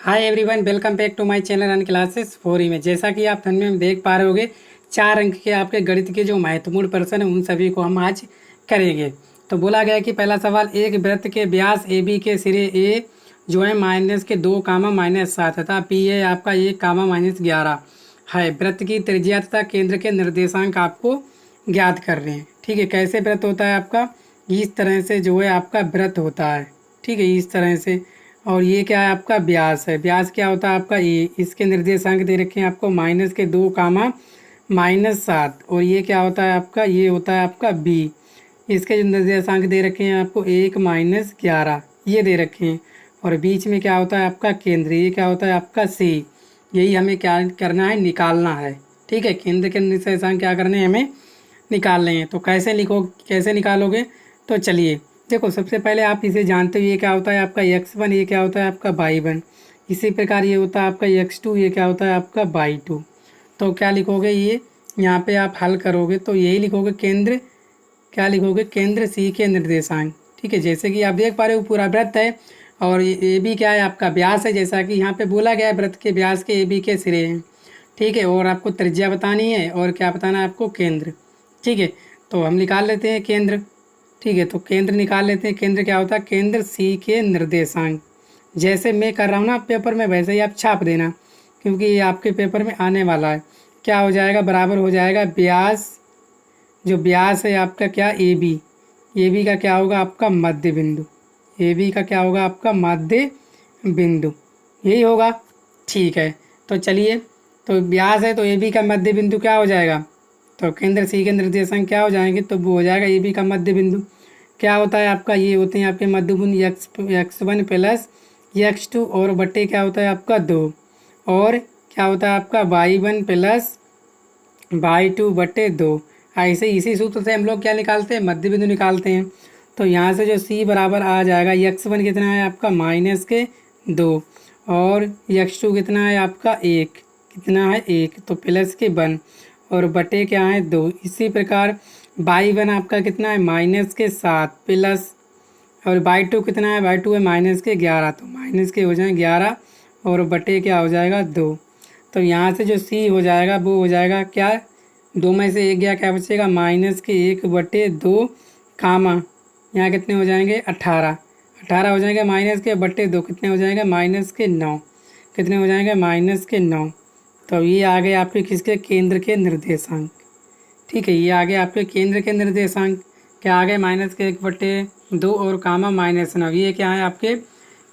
Hi everyone, welcome back to my channel run classes 4 में। जैसा कि आप थंबनेल में देख पा रहे होगे, 4 अंक के आपके गणित के जो महत्वपूर्ण प्रश्न हैं उन सभी को हम आज करेंगे। तो बोला गया कि पहला सवाल, एक वृत्त के व्यास ए बी के सिरे ए जो है -2, -7 तथा पी है आपका 1, -11 है। वृत्त की त्रिज्या तथा केंद्र के निर्देशांक आपको ज्ञात कर रहे हैं। ठीक है, कैसे वृत्त होता है आपका, इस तरह से जो है आपका वृत्त होता है। ठीक है, इस तरह से। और ये क्या है आपका व्यास है। व्यास क्या होता है आपका ए। इसके निर्देशांक दे रखे हैं आपको -2, -7। और ये क्या होता है आपका, ये होता है आपका बी। इसके जो निर्देशांक दे रखे हैं आपको 1, -11 ये दे रखे हैं। और बीच में क्या होता है आपका केंद्र, ये क्या होता है आपका सी। यही हमें क्या करना है, निकालना है। ठीक है, केंद्र के निर्देशांक क्या करने हैं, हमें निकालने हैं। तो कैसे निकालोगे, तो चलिए देखो, सबसे पहले आप इसे जानते हो, ये क्या होता है आपका x1, ये क्या होता है आपका y1। इसी प्रकार ये होता है आपका x2, ये क्या होता है आपका y2। तो क्या लिखोगे, ये यहाँ पे आप हल करोगे तो यही लिखोगे केंद्र, क्या लिखोगे, केंद्र सी के निर्देशांक। ठीक है, जैसे कि आप देख पा रहे हो पूरा वृत्त है और ये भी क्या है आपका व्यास है। जैसा कि यहाँ पे बोला गया है, वृत्त के व्यास के ए बी के सिरे हैं। ठीक है, और आपको त्रिज्या बतानी है और क्या बताना है आपको, केंद्र। ठीक है, तो हम निकाल लेते हैं केंद्र। ठीक है, तो केंद्र निकाल लेते हैं। केंद्र क्या होता है, केंद्र सी के निर्देशांक। जैसे मैं कर रहा हूँ ना पेपर में, वैसे ही आप छाप देना, क्योंकि ये आपके पेपर में आने वाला है। क्या हो जाएगा, बराबर हो जाएगा व्यास, जो व्यास है आपका क्या, ए बी। ए बी का क्या होगा आपका मध्य बिंदु। ए बी का क्या होगा आपका मध्य बिंदु, यही होगा। ठीक है, तो चलिए, तो व्यास है तो ए बी का मध्य बिंदु क्या हो जाएगा, तो केंद्र सी के निर्देशांक क्या हो जाएंगे, तो वो हो जाएगा ए बी का मध्य बिंदु। क्या होता है आपका, ये होते हैं आपके मध्य बिंदु x1 प्लस x2 और बट्टे क्या होता है आपका 2। और क्या होता है आपका y1 प्लस y2 बट्टे 2। ऐसे इसी सूत्र से हम लोग क्या निकालते हैं, मध्य बिंदु निकालते हैं। तो यहाँ से जो c बराबर आ जाएगा, x1 कितना है आपका -2 और x2 कितना है आपका 1, कितना है 1, तो +1 और बटे क्या है 2। इसी प्रकार y1 आपका कितना है -7 प्लस, और y2 कितना है, y2 है -11, तो माइनस के हो जाए 11 और बटे क्या हो जाएगा 2। तो यहाँ से जो c हो जाएगा वो हो जाएगा क्या, 2 में से 1 गया, क्या बचेगा -1/2 कामा, यहाँ कितने हो जाएंगे 18 हो जाएंगे, -2 कितने हो जाएंगे -9, कितने हो जाएंगे -9। तो ये आ गए आपके किसके, केंद्र के निर्देशांक। ठीक है, ये आ गए आपके केंद्र के निर्देशांक। क्या आ गए, -1/2 और कामा -9, ये क्या है आपके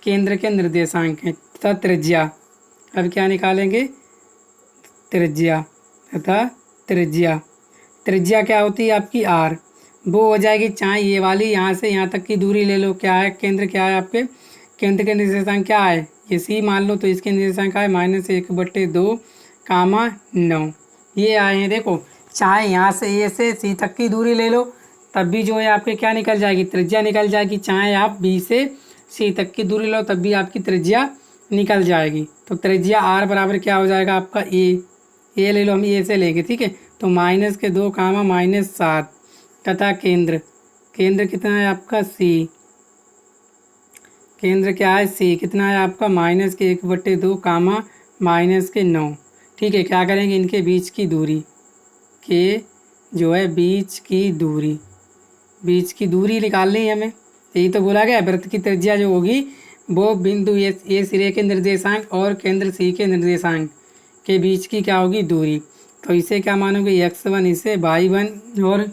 केंद्र के निर्देशांक हैं। तथा त्रिज्या, अब क्या निकालेंगे, त्रिज्या तथा त्रिज्या। त्रिज्या क्या होती है आपकी r, वो हो जाएगी चाहे ये वाली यहाँ से यहाँ तक की दूरी ले लो। क्या है, केंद्र क्या है आपके, केंद्र के निर्देशांक क्या है, ये c मान लो, तो इसके निर्देशांक है -1/2 कामा 9, ये आए हैं। देखो, चाहे यहाँ से ए से सी तक की दूरी ले लो, तब भी जो है आपके क्या निकल जाएगी, त्रिज्या निकल जाएगी। चाहे आप बी से सी तक की दूरी लो, तब भी आपकी त्रिज्या निकल जाएगी। तो त्रिज्या r बराबर क्या हो जाएगा आपका ए ले लो, हम ए से लेंगे। ठीक है, तो -2 कामा -7 तथा केंद्र, केंद्र कितना है आपका सी, केंद्र क्या है सी, कितना है आपका -1/2 कामा -9। ठीक है, क्या करेंगे, इनके बीच की दूरी के जो है बीच की दूरी निकालनी है हमें। यही तो बोला गया, वृत्त की त्रिज्या जो होगी वो बिंदु ए सिरे के निर्देशांक और केंद्र सी के निर्देशांक के बीच की क्या होगी, दूरी। तो इसे क्या मानोगे, x1, इसे y1 और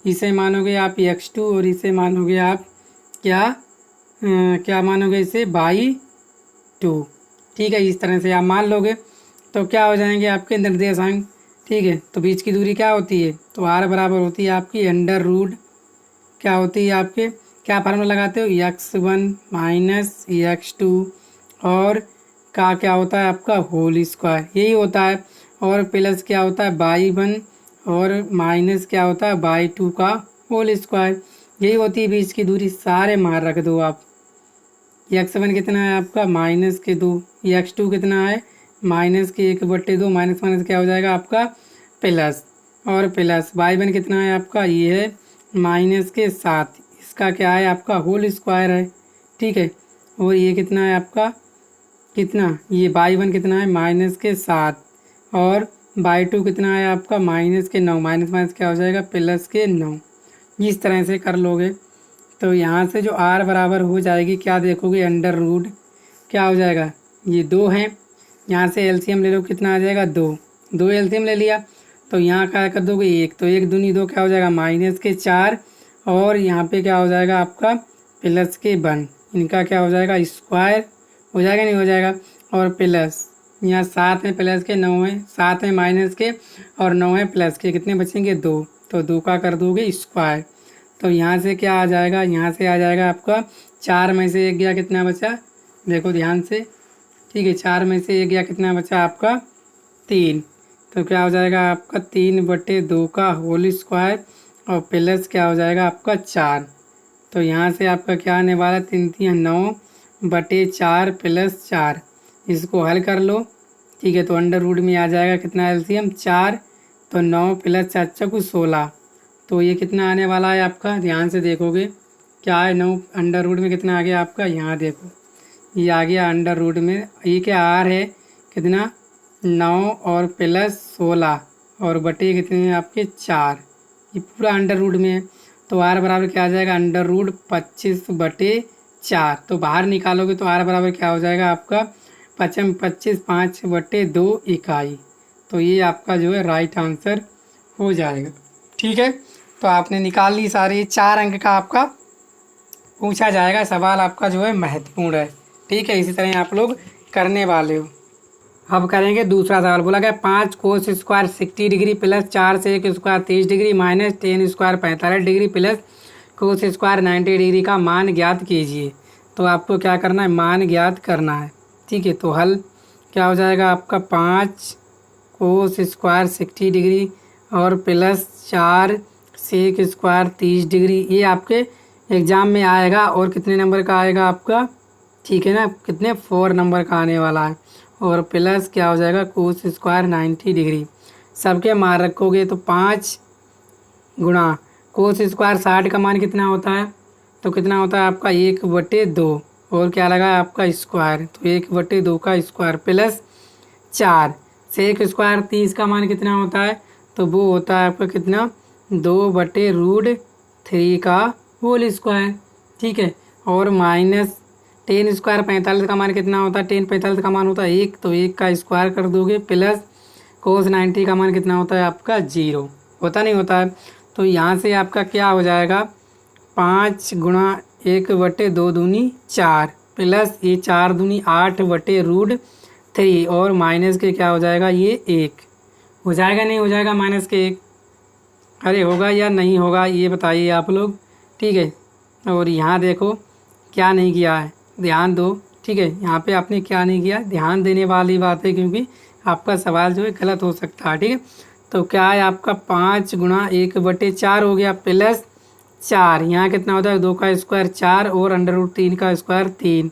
इसे मानोगे आप x2 और इसे मानोगे आप क्या मानोगे, इसे y2। ठीक है, इस तरह से आप मान लोगे तो क्या हो जाएंगे आपके निर्देशांक। ठीक है, तो बीच की दूरी क्या होती है, तो r बराबर होती है आपकी √, क्या होती है आपके, क्या फार्मूला लगाते हो, x1 माइनस x2 और का क्या होता है आपका होल स्क्वायर, यही होता है। और प्लस क्या होता है y1 और माइनस क्या होता है y2 का होल स्क्वायर, यही होती है बीच की दूरी। सारे मार रख दो आप। x1 कितना है आपका -2, x2 कितना है -1/2, माइनस माइनस क्या हो जाएगा आपका प्लस, और प्लस y1 कितना है आपका, ये है -7, इसका क्या है आपका होल स्क्वायर है। ठीक है, और ये कितना है आपका कितना, ये बाई 1 कितना है माइनस के 7 और बाई 2 कितना है आपका माइनस के 9, माइनस माइनस क्या हो जाएगा प्लस के 9। इस तरह से कर लोगे तो यहाँ से जो r बराबर हो जाएगी क्या देखोगे अंडर रूट क्या हो जाएगा, ये 2 है, यहाँ से एलसीएम ले लो कितना आ जाएगा 2, 2 एलसीएम ले लिया तो यहाँ क्या कर दोगे 1, तो 1 दूनी 2 क्या हो जाएगा माइनस के 4 और यहाँ पे क्या हो जाएगा आपका प्लस के 1, इनका क्या हो जाएगा स्क्वायर हो जाएगा नहीं हो जाएगा, और प्लस यहाँ 7 है प्लस के 9 है, 7 है माइनस के और 9 है प्लस के, कितने बचेंगे 2, तो 2 का कर दोगे स्क्वायर। तो यहाँ से क्या आ जाएगा, यहाँ से आ जाएगा आपका 4 में से 1 गया कितना बचा, देखो ध्यान से, ठीक है 4 में से 1 गया कितना बचा आपका 3, तो क्या हो जाएगा आपका 3/2 का होल स्क्वायर और प्लस क्या हो जाएगा आपका 4। तो यहाँ से आपका क्या आने वाला 3×3 9/4 प्लस 4, इसको हल कर लो, ठीक है। तो अंडर रूट में आ जाएगा कितना एलसीएम 4, तो 9 प्लस 4 चौको 16, तो ये कितना आने वाला है आपका, ध्यान से देखोगे क्या है 9 अंडर रूट में कितना आ गया आपका, यहाँ देखो ये आ गया अंडर रूट में, ये क्या आर है कितना 9 और प्लस 16 और बटे कितने हैं आपके 4, ये पूरा अंडर रूट में है। तो आर बराबर क्या आ जाएगा अंडर रूट 25/4, तो बाहर निकालोगे तो आर बराबर क्या हो जाएगा आपका 25 5/2 इकाई, तो ये आपका जो है राइट आंसर हो जाएगा, ठीक है। तो आपने निकाल ली सारी, 4 अंक का आपका पूछा जाएगा सवाल, आपका जो है महत्वपूर्ण है, ठीक है। इसी तरह आप लोग करने वाले हो। अब करेंगे दूसरा सवाल, बोला गया 5 cos square 60 degree plus 4 sec square 30 degree minus 10 square 45 degree plus cos square 90 degree का मान ज्ञात कीजिए। तो आपको क्या करना है, मान ज्ञात करना है, ठीक है। तो हल क्या हो जाएगा आपका 5 कोस स्क्वायर 60 डिग्री और प्लस 4 सेक स्क्वायर 30 डिग्री, ये आपके एग्ज़ाम में आएगा और कितने नंबर का आएगा आपका, ठीक है ना, कितने 4 नंबर का आने वाला है, और प्लस क्या हो जाएगा कोस स्क्वायर 90 डिग्री, सबके मान रखोगे तो 5 गुणा कोस स्क्वायर 60 का मान कितना होता है, तो कितना होता है आपका 1/2 और क्या लगा आपका स्क्वायर, तो 1/2 का स्क्वायर प्लस 4 सेक स्क्वायर 30 का मान कितना होता है, तो वो होता है आपका कितना 2/√3 का होल स्क्वायर, ठीक है। और माइनस 10 स्क्वायर 45 का मान कितना होता है, 10 45 का मान होता है 1, तो 1 का स्क्वायर कर दोगे प्लस कोस 90 का मान कितना होता है आपका 0, होता नहीं होता है। तो यहाँ से आपका क्या हो जाएगा 5 गुणा 1/2 दूनी 4 प्लस ये 4 दूनी 8/√3 और माइनस के क्या हो जाएगा ये 1, हो जाएगा नहीं हो जाएगा माइनस के 1, अरे होगा या नहीं होगा ये बताइए आप लोग, ठीक है। और यहाँ देखो क्या नहीं किया है, ध्यान दो, ठीक है। यहाँ पे आपने क्या नहीं किया, ध्यान देने वाली बात है, क्योंकि आपका सवाल जो है गलत हो सकता है, ठीक है। तो क्या है आपका 5 गुणा 1/4 हो गया प्लस 4, यहाँ कितना होता है 2 का स्क्वायर 4 और अंडर√3 का स्क्वायर 3,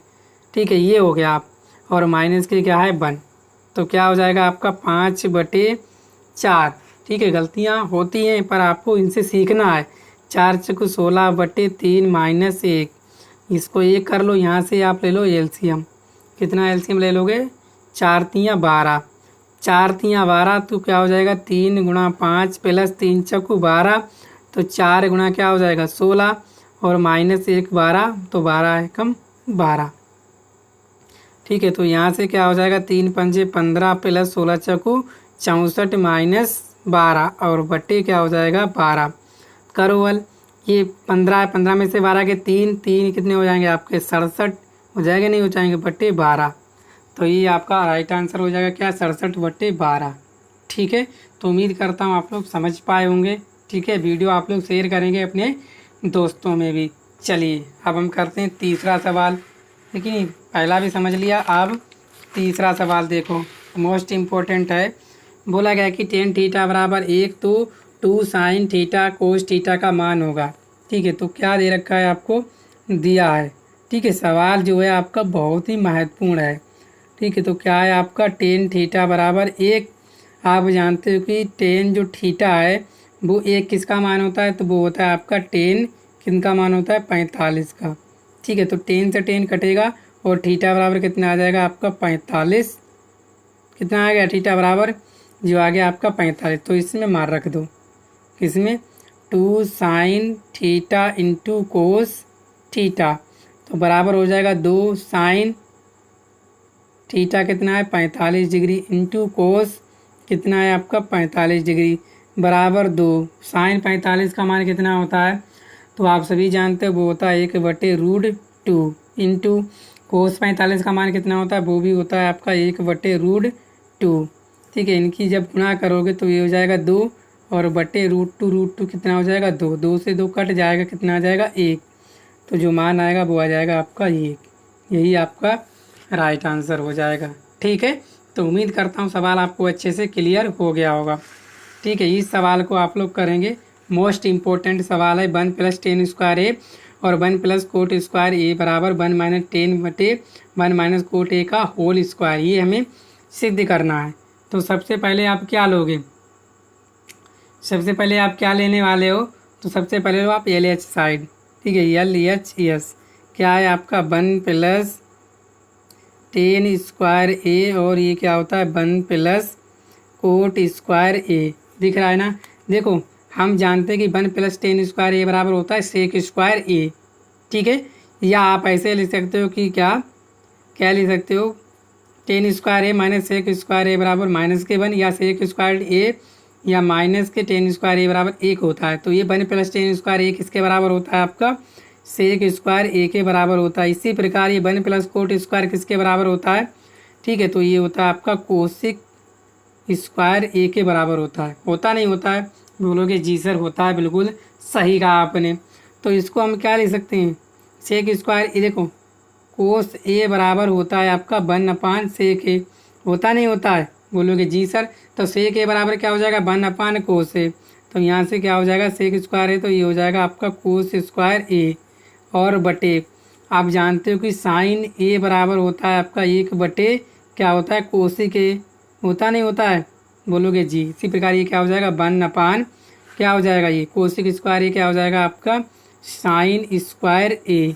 ठीक है, ये हो गया आप, और माइनस के क्या है 1, तो क्या हो जाएगा आपका 5/4, ठीक है। गलतियाँ होती हैं पर आपको इनसे सीखना है, 4 चौको 16/3 माइनस 1, इसको 1 कर लो, यहाँ से आप ले लो एलसीएम, कितना एलसीएम ले लोगे 4×3 12, 4×3 12, तो क्या हो जाएगा 3 गुणा 5 प्लस 3 चौको 12, तो 4 गुणा क्या हो जाएगा 16 और माइनस 1 12, तो 12 एकम 12, ठीक है। तो यहाँ से क्या हो जाएगा 3 पंजे 15 प्लस 16 चौको 64 माइनस 12 और बट्टे क्या हो जाएगा 12, करो हल, ये 15 है, 15 में से 12 के 3 कितने हो जाएंगे आपके 67 हो जाएंगे नहीं हो जाएंगे बट्टे 12, तो ये आपका राइट आंसर हो जाएगा क्या 67/12, ठीक है। तो उम्मीद करता हूँ आप लोग समझ पाए होंगे, ठीक है। वीडियो आप लोग शेयर करेंगे अपने दोस्तों में भी। चलिए अब हम करते हैं तीसरा सवाल, लेकिन पहला भी समझ लिया, अब तीसरा सवाल देखो मोस्ट इम्पोर्टेंट है। बोला गया कि tan थीटा बराबर 1 तो 2 sin थीटा कोस थीटा का मान होगा, ठीक है। तो क्या दे रखा है आपको, दिया है, ठीक है। सवाल जो है आपका बहुत ही महत्वपूर्ण है, ठीक है। तो क्या है आपका tan थीटा बराबर 1, आप जानते हो कि tan जो थीटा है वो 1 किसका मान होता है, तो वो होता है आपका tan किन का मान होता है 45 का, ठीक है। तो tan से tan कटेगा और थीटा बराबर कितना आ जाएगा आपका 45। कितना आ गया थीटा बराबर जो आ गया आपका 45। तो इसमें मार रख दो, किसमें 2 sine theta into cos theta, तो बराबर हो जाएगा 2 साइन थीटा कितना है 45 डिग्री इंटू कोस कितना है आपका 45 डिग्री बराबर 2 साइन 45 का मान कितना होता है, तो आप सभी जानते हो वो होता है 1/√2 इंटू कोस 45 का मान कितना होता है, वो भी होता है आपका 1/√2। ठीक है, इनकी जब गुणा करोगे तो ये हो जाएगा 2 और √2 कितना हो जाएगा 2, 2 से 2 कट जाएगा, कितना आ जाएगा 1, तो जो मान आएगा वो आ जाएगा आपका 1। यही आपका राइट आंसर हो जाएगा। ठीक है, तो उम्मीद करता हूँ सवाल आपको अच्छे से क्लियर हो गया होगा। ठीक है, इस सवाल को आप लोग करेंगे, मोस्ट इम्पोर्टेंट सवाल है 1 + tan² और 1 + cot² बराबर 1 - 10/1 - cot का होल स्क्वायर, ये हमें सिद्ध करना है। तो सबसे पहले आप क्या लोगे, सबसे पहले आप क्या लेने वाले हो, तो सबसे पहले लो आप LH साइड। ठीक है, LHS क्या है आपका 1 + tan² और ये क्या होता है 1 + cot², दिख रहा है ना। देखो हम जानते हैं कि 1 + tan² बराबर होता है sec²। ठीक है, या आप ऐसे लिख सकते हो कि क्या क्या लिख सकते हो tan² - sec² बराबर -1 या sec² या -tan² बराबर 1 होता है। तो ये 1 + tan² किसके बराबर होता है आपका sec² के बराबर होता है। इसी प्रकार ये 1 + cot² किसके बराबर होता है, ठीक है, तो ये होता है आपका cosec² के बराबर होता है। होता नहीं होता है, बोलोगे जी सर होता है, बिल्कुल सही कहा आपने। तो इसको हम क्या लिख सकते हैं sec², देखो कोस A बराबर होता है आपका 1/sec, होता नहीं होता है, बोलोगे जी सर। तो sec बराबर क्या हो जाएगा 1/cos, तो यहाँ से क्या हो जाएगा sec² है, तो ये हो जाएगा आपका cos² और बटे आप जानते हो कि साइन A बराबर होता है आपका 1/ क्या होता है कोसिक A, होता नहीं होता है, बोलोगे जी। इसी प्रकार ये क्या हो जाएगा 1/ क्या हो जाएगा ये cosec² ये क्या हो जाएगा आपका sin²A।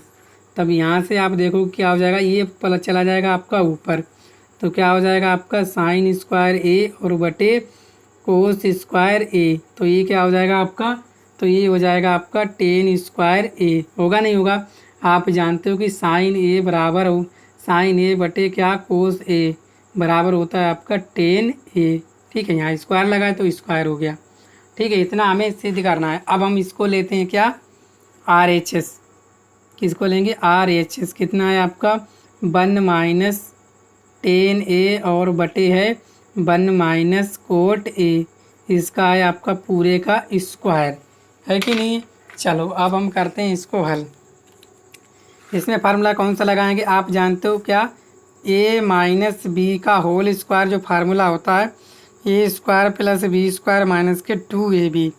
तब यहाँ से आप देखो क्या हो जाएगा, ये पलट चला जाएगा आपका ऊपर, तो क्या हो जाएगा आपका sin²A और बटे cos²A, तो ये क्या हो जाएगा आपका, तो ये हो जाएगा आपका tan²A। होगा नहीं होगा, आप जानते हो कि sin A बराबर हो sin A बटे क्या cos A बराबर होता है आपका tan A। ठीक है, यहाँ स्क्वायर लगाए तो स्क्वायर हो गया। ठीक है, इतना हमें सिद्ध करना है। अब हम इसको लेते हैं क्या RHS, किसको लेंगे RHS, कितना है आपका 1 - tan A और बटे है 1 - cot A, इसका है आपका पूरे का स्क्वायर, है कि नहीं। चलो अब हम करते हैं इसको हल। इसमें फार्मूला कौन सा लगाएंगे, आप जानते हो क्या A - B का होल स्क्वायर जो फार्मूला होता है A² + B² - के 2AB,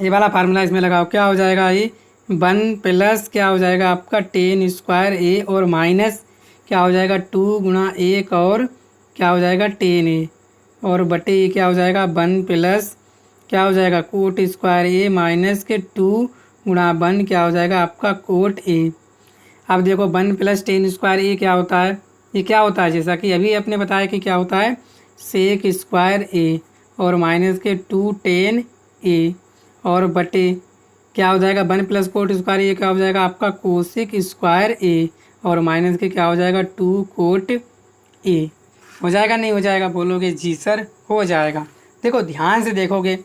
ये वाला फार्मूला इसमें लगाओ। क्या हो जाएगा ये 1 + क्या हो जाएगा आपका tan² और माइनस क्या हो जाएगा 2 × 1 और क्या हो जाएगा tan A और बटे ये क्या हो जाएगा 1 + क्या हो जाएगा cot² माइनस के 2 × 1 क्या हो जाएगा आपका cot A। अब देखो 1 + tan² क्या होता है, ये क्या होता है जैसा कि अभी अपने बताया कि क्या होता है sec² और माइनस के 2 tan A और बटे क्या हो जाएगा 1 + cot² ये क्या हो जाएगा आपका cosec² और माइनस के क्या हो जाएगा 2 cot A। हो जाएगा नहीं हो जाएगा, बोलोगे जी सर हो जाएगा। देखो ध्यान से देखोगे,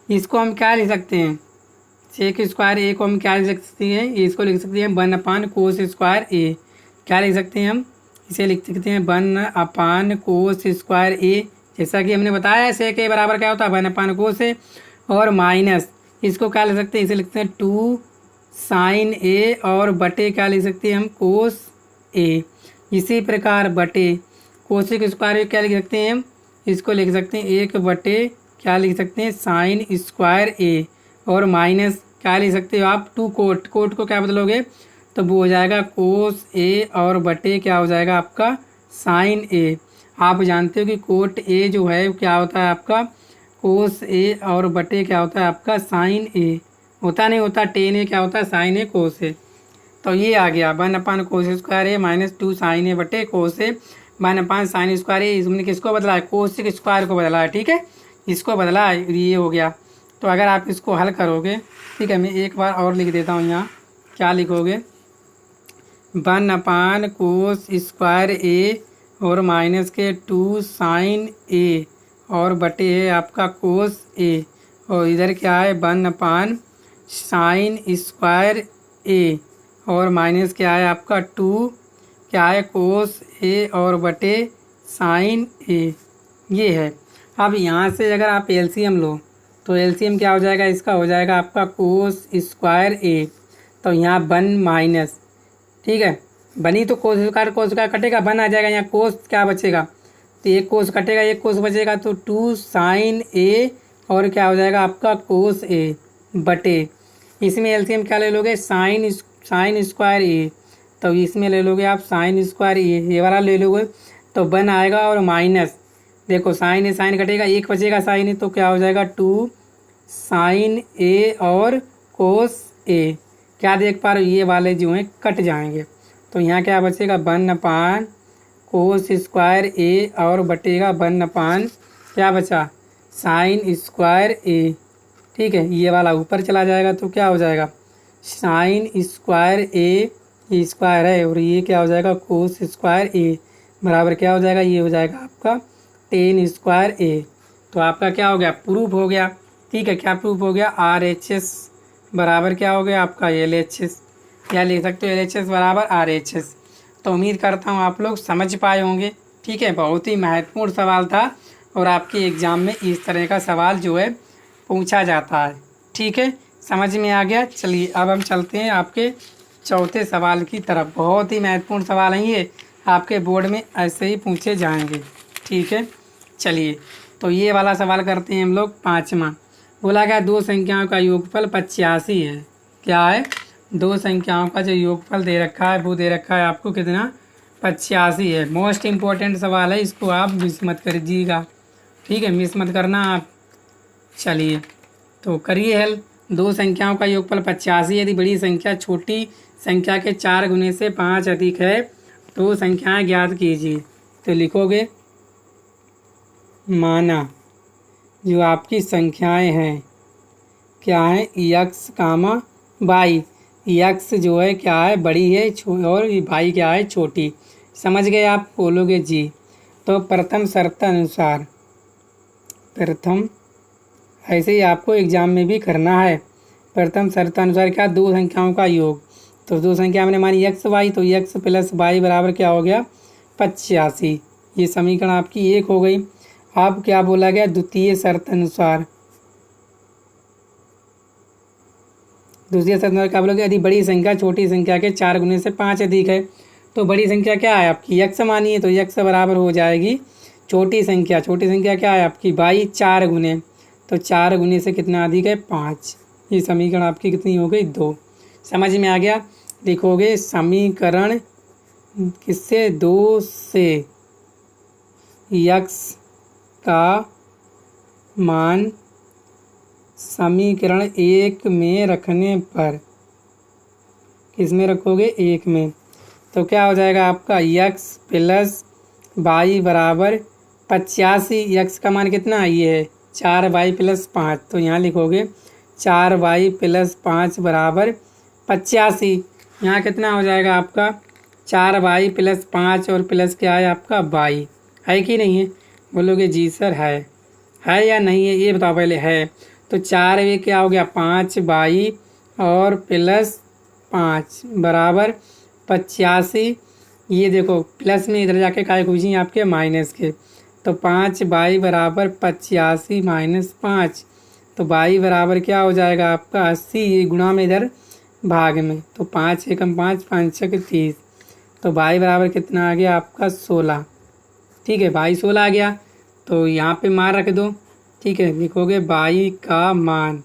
इसको हम क्या लिख सकते हैं sec² को हम क्या लिख सकते हैं, इसको लिख सकते हैं 1/cos², क्या लिख सकते हैं हम, इसे लिख सकते हैं 1/cos², जैसा कि हमने बताया है sec A बराबर क्या होता है 1/cos और माइनस इसको क्या लिख सकते हैं, इसे लिखते हैं 2 sin A और बटे क्या लिख सकते हैं हम cos A। इसी प्रकार बटे cosec² क्या लिख सकते हैं हम, इसको लिख सकते हैं 1/ क्या लिख सकते हैं sin² और माइनस क्या लिख सकते हो आप 2 cot को क्या बदलोगे, तो वो हो जाएगा cos A और बटे क्या हो जाएगा आपका sin A। आप जानते हो कि cot A जो है क्या होता है आपका cos A और बटे क्या होता है आपका sin A, होता नहीं होता tan A क्या होता है sin A cos A। तो ये आ गया 1/cos² माइनस 2 sin a बटे cos a 1/sin² इसमें किसको बदला है, cos² को बदला है। ठीक है, इसको बदला है, ये हो गया। तो अगर आप इसको हल करोगे, ठीक है, मैं एक बार और लिख देता हूँ यहाँ। क्या लिखोगे, 1/cos² a और माइनस के 2 sin a और बटे है आपका cos a, और इधर क्या है 1/sin² a और माइनस क्या है आपका 2 क्या है cos a और बटे sin a, ये है। अब यहाँ से अगर आप एलसीएम लो तो एलसीएम क्या हो जाएगा, इसका हो जाएगा आपका cos² a। तो यहाँ 1 माइनस, ठीक है, बनी तो cos² कटेगा, 1 आ जाएगा, यहाँ cos क्या बचेगा, तो एक cos कटेगा, एक cos बचेगा, तो 2 sin a और क्या हो जाएगा आपका cos a बटे, इसमें एलसीएम क्या ले लोगे, sin² a, तो इसमें ले लोगे आप sin² a, ये वाला ले लोगे तो 1 आएगा और माइनस, देखो साइन ए साइन कटेगा, एक बचेगा साइन ए, तो क्या हो जाएगा 2 sin a और cos a। क्या देख पा रहे हो, ये वाले जो हैं कट जाएंगे, तो यहाँ क्या बचेगा 1/cos² a और बटेगा 1/ क्या बचा sin² a। ठीक है, ये वाला ऊपर चला जाएगा तो क्या हो जाएगा sin² a, ये स्क्वायर है, और ये क्या हो जाएगा cos² a बराबर क्या हो जाएगा, ये हो जाएगा आपका tan² a। तो आपका क्या हो गया, प्रूफ हो गया। ठीक है, क्या प्रूफ हो गया, RHS बराबर क्या हो गया आपका LHS, या लिख सकते हो LHS बराबर RHS। तो उम्मीद करता हूँ आप लोग समझ पाए होंगे। ठीक है, बहुत ही महत्वपूर्ण सवाल था और आपके एग्ज़ाम में इस तरह का सवाल जो है पूछा जाता है। ठीक है, समझ में आ गया। चलिए अब हम चलते हैं आपके चौथे सवाल की तरफ। बहुत ही महत्वपूर्ण सवाल है ये, आपके बोर्ड में ऐसे ही पूछे जाएंगे। ठीक है, चलिए तो ये वाला सवाल करते हैं हम लोग। 5वां बोला गया 2 संख्याओं का योगफल 85 है। क्या है, 2 संख्याओं का जो योगफल दे रखा है वो दे रखा है आपको कितना, 85 है। मोस्ट इम्पोर्टेंट सवाल है, इसको आप मिस मत करिएगा। ठीक है, मिस मत करना आप। चलिए तो करिए हेल्प। 2 संख्याओं का योगफल 85 यदि बड़ी संख्या छोटी संख्या के 4 गुने से 5 अधिक है तो संख्याएं ज्ञात कीजिए। तो लिखोगे, माना जो आपकी संख्याएं हैं क्या है, x, y। x जो है क्या है, बड़ी है और y क्या है, छोटी। समझ गए आप, बोलोगे जी। तो प्रथम शर्त अनुसार, प्रथम ऐसे ही आपको एग्जाम में भी करना है। प्रथम शर्त अनुसार क्या, 2 संख्याओं का योग। तो 2 संख्या हमने मानी x y, तो x + y बराबर क्या हो गया 85। ये समीकरण आपकी 1 हो गई। अब क्या बोला गया, द्वितीय शर्त अनुसार, दूसरी शर्त अनुसार क्या बोलोगे, यदि बड़ी संख्या छोटी संख्या के 4 गुने से 5 अधिक है तो बड़ी संख्या क्या है आपकी x मानिए, तो x बराबर हो जाएगी छोटी संख्या क्या है आपकी y 4 गुने, तो 4 गुने से कितना अधिक है 5। ये समीकरण आपकी कितनी हो गई 2। समझ में आ गया। लिखोगे समीकरण किससे, 2 से x का मान समीकरण 1 में रखने पर, किस में रखोगे 1 में, तो क्या हो जाएगा आपका x + y बराबर 85। x का मान कितना ये है 4y + 5, तो यहाँ लिखोगे 4y + 5 बराबर 85। यहाँ कितना हो जाएगा आपका 4y + 5 और प्लस क्या है आपका y, है कि नहीं है, बोलोगे जी सर है या नहीं है, ये बताओ पहले। है तो 4 ये क्या हो गया 5y और + 5 बराबर 85। ये देखो प्लस में इधर जाके काय पूछिए आपके माइनस के, तो 5y बराबर 85 - 5, तो y बराबर क्या हो जाएगा आपका 80। ये गुणा में इधर भाग में, तो 5 एकम 5 5 छक 30, तो y बराबर कितना आ गया आपका 16। ठीक है, y 16 आ गया, तो यहाँ पे मान रख दो। ठीक है, लिखोगे y का मान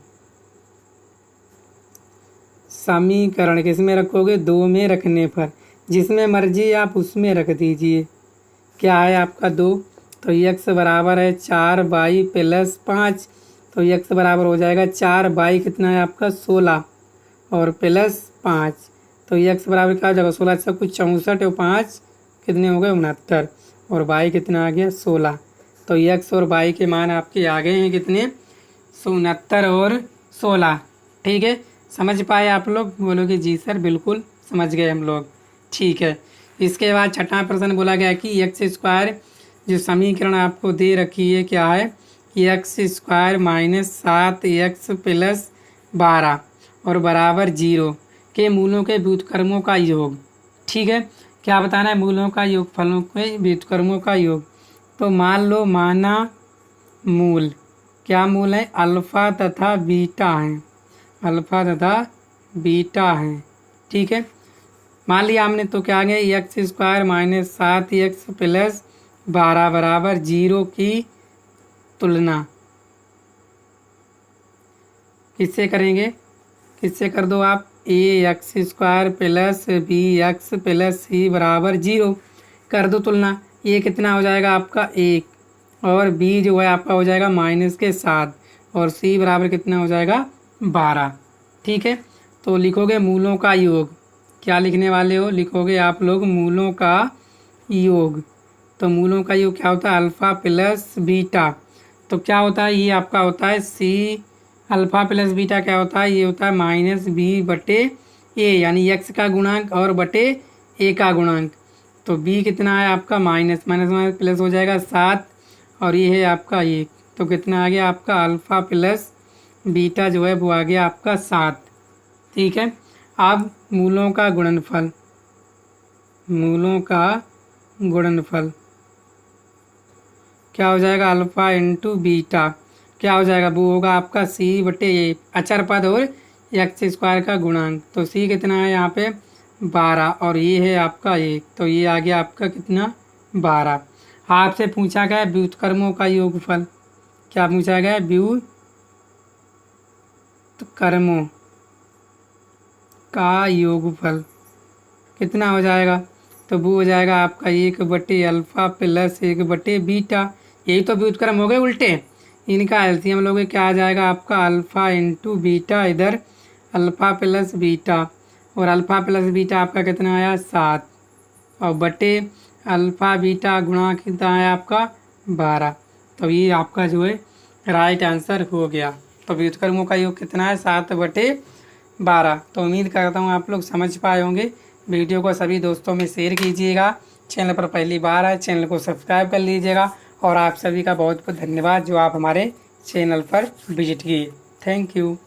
समीकरण किस में रखोगे 2 में रखने पर, जिसमें मर्जी आप उसमें रख दीजिए। क्या है आपका 2, तो x बराबर है 4y + 5, तो x बराबर हो जाएगा 4y कितना है आपका 16 और + 5, तो ये x बराबर क्या हो जाएगा 16 सब कुछ 64 और 5 कितने हो गए 69 और y कितना आ गया 16। तो x और y के मान आपके आ गए हैं कितने 69 और 16। ठीक है, समझ पाए आप लोग? बोलोगे जी सर बिल्कुल समझ गए हम लोग। ठीक है, इसके बाद छठा प्रश्न बोला गया कि एक्स स्क्वायर जो समीकरण आपको दे रखी है क्या है कि x square minus 7x plus 12 और बराबर 0 के मूलों के व्युत्क्रमों का योग। ठीक है, क्या बताना है? मूलों का योग, फलों के व्युत्क्रमों का योग। तो मान लो माना मूल, क्या मूल है? अल्फ़ा तथा बीटा है, अल्फ़ा तथा बीटा है। ठीक है, मान लिया हमने, तो क्या आ गया x square minus 7x plus 12 बराबर 0 की तुलना किससे करेंगे? किससे कर दो आप? A x square plus b x plus c बराबर 0 कर दो तुलना। ये कितना हो जाएगा आपका 1 और बी जो है आपका हो जाएगा माइनस के 7 और सी बराबर कितना हो जाएगा 12। ठीक है, तो लिखोगे मूलों का योग। क्या लिखने वाले हो? लिखोगे आप लोग मूलों का योग। तो मूलों का योग क्या होता है? Alpha plus beta. तो क्या होता है? ये आपका होता है सी, अल्फ़ा प्लस बीटा क्या होता है? ये होता है माइनस बी बटे ए, यानी एक्स का गुणांक और बटे ए का गुणांक। तो बी कितना है आपका माइनस माइनस माइनस प्लस हो जाएगा 7 और ये है आपका 1। तो कितना आ गया आपका अल्फ़ा प्लस बीटा जो है वो आ गया आपका 7। ठीक है, अब मूलों का गुणनफल, मूलों का गुणनफल क्या हो जाएगा? अल्फ़ा इंटू बीटा क्या हो जाएगा? वो होगा आपका सी बटे ए, अचर पद और एक्स स्क्वायर का गुणांक। तो सी कितना है यहाँ पे 12 और ये है आपका 1, तो ये आ गया आपका कितना 12। आपसे पूछा गया व्युत्क्रमों का योगफल। क्या पूछा गया? व्युत्क्रमों का योगफल कितना हो जाएगा? तो वो हो जाएगा आपका 1 बटे अल्फ़ा प्लस 1 बटे बीटा। यही तो व्युत्क्रम हो गए उल्टे, इनका एलसीएम लोगे क्या आ जाएगा आपका अल्फ़ा इंटू बीटा, इधर अल्फ़ा प्लस बीटा और अल्फ़ा प्लस बीटा आपका कितना आया 7 और बटे अल्फ़ा बीटा गुणा कितना आया आपका 12। तो ये आपका जो है राइट आंसर हो गया। तो व्युत्क्रमों का योग कितना है 7 बटे 12। तो उम्मीद करता हूँ आप लोग समझ पाए होंगे। वीडियो को सभी दोस्तों में शेयर कीजिएगा। चैनल पर पहली बार है चैनल को सब्सक्राइब कर लीजिएगा और आप सभी का बहुत बहुत धन्यवाद जो आप हमारे चैनल पर विजिट किए। Thank you.